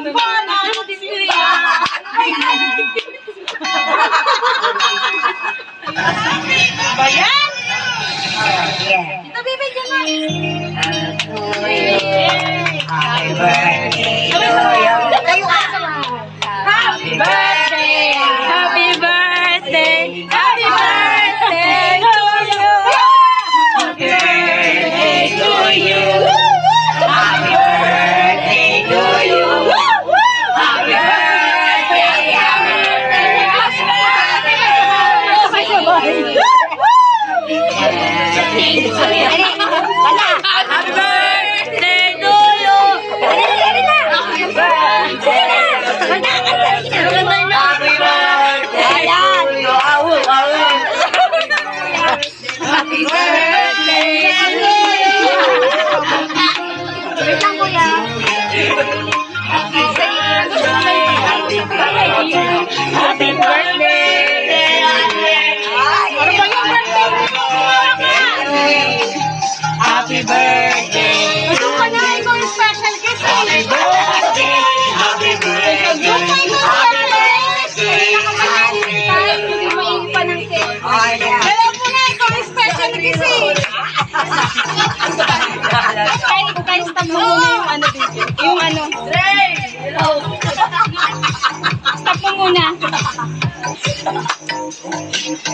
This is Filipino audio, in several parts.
buwan ang simbahan. Ba yan? Ito, baby, dyan na. Happy birthday to you. Happy birthday! Happy birthday! Happy birthday to you! Happy birthday to you. Happy birthday to you. Happy birthday, happy Happy birthday to you! Happy birthday to you. Wait lang, kuya. Happy birthday! Ano ba yung birthday mo? Happy birthday. Gusto ka na, ikaw yung special guest. Happy birthday. Happy birthday. Yung pa yung special guest. Hindi mainit pa ng cake. Oh, yeah. Hello po na, ikaw yung special guest eh. Kahit stop mo muna yung ano dito. Yung ano. Hello. Stop mo muna.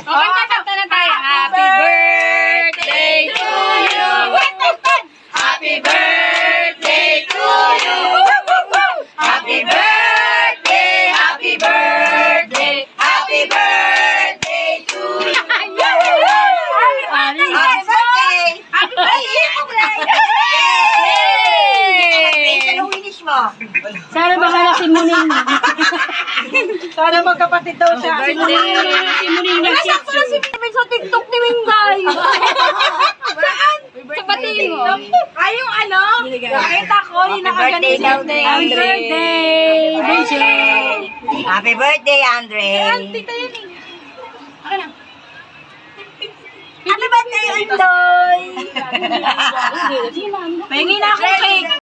Okay, kakanta na tayo. Happy birthday to you. Happy birthday to you. Happy birthday. Happy birthday. Happy birthday to you. Happy birthday. Happy birthday. Anong finish mo? Sana baka si Muning. Sana magkapatid daw siya. Si Muning na siya. Nasaan pala si Muning sa TikTok ni Mingay? Saan? Sa patingin mo. Ay, yung ano? Nakita ko, yung nakaganit. Happy birthday, DJ. Happy birthday, Andre. Tita yun eh. Akin na. Happy birthday, Andoy. Pahingi na akong cake.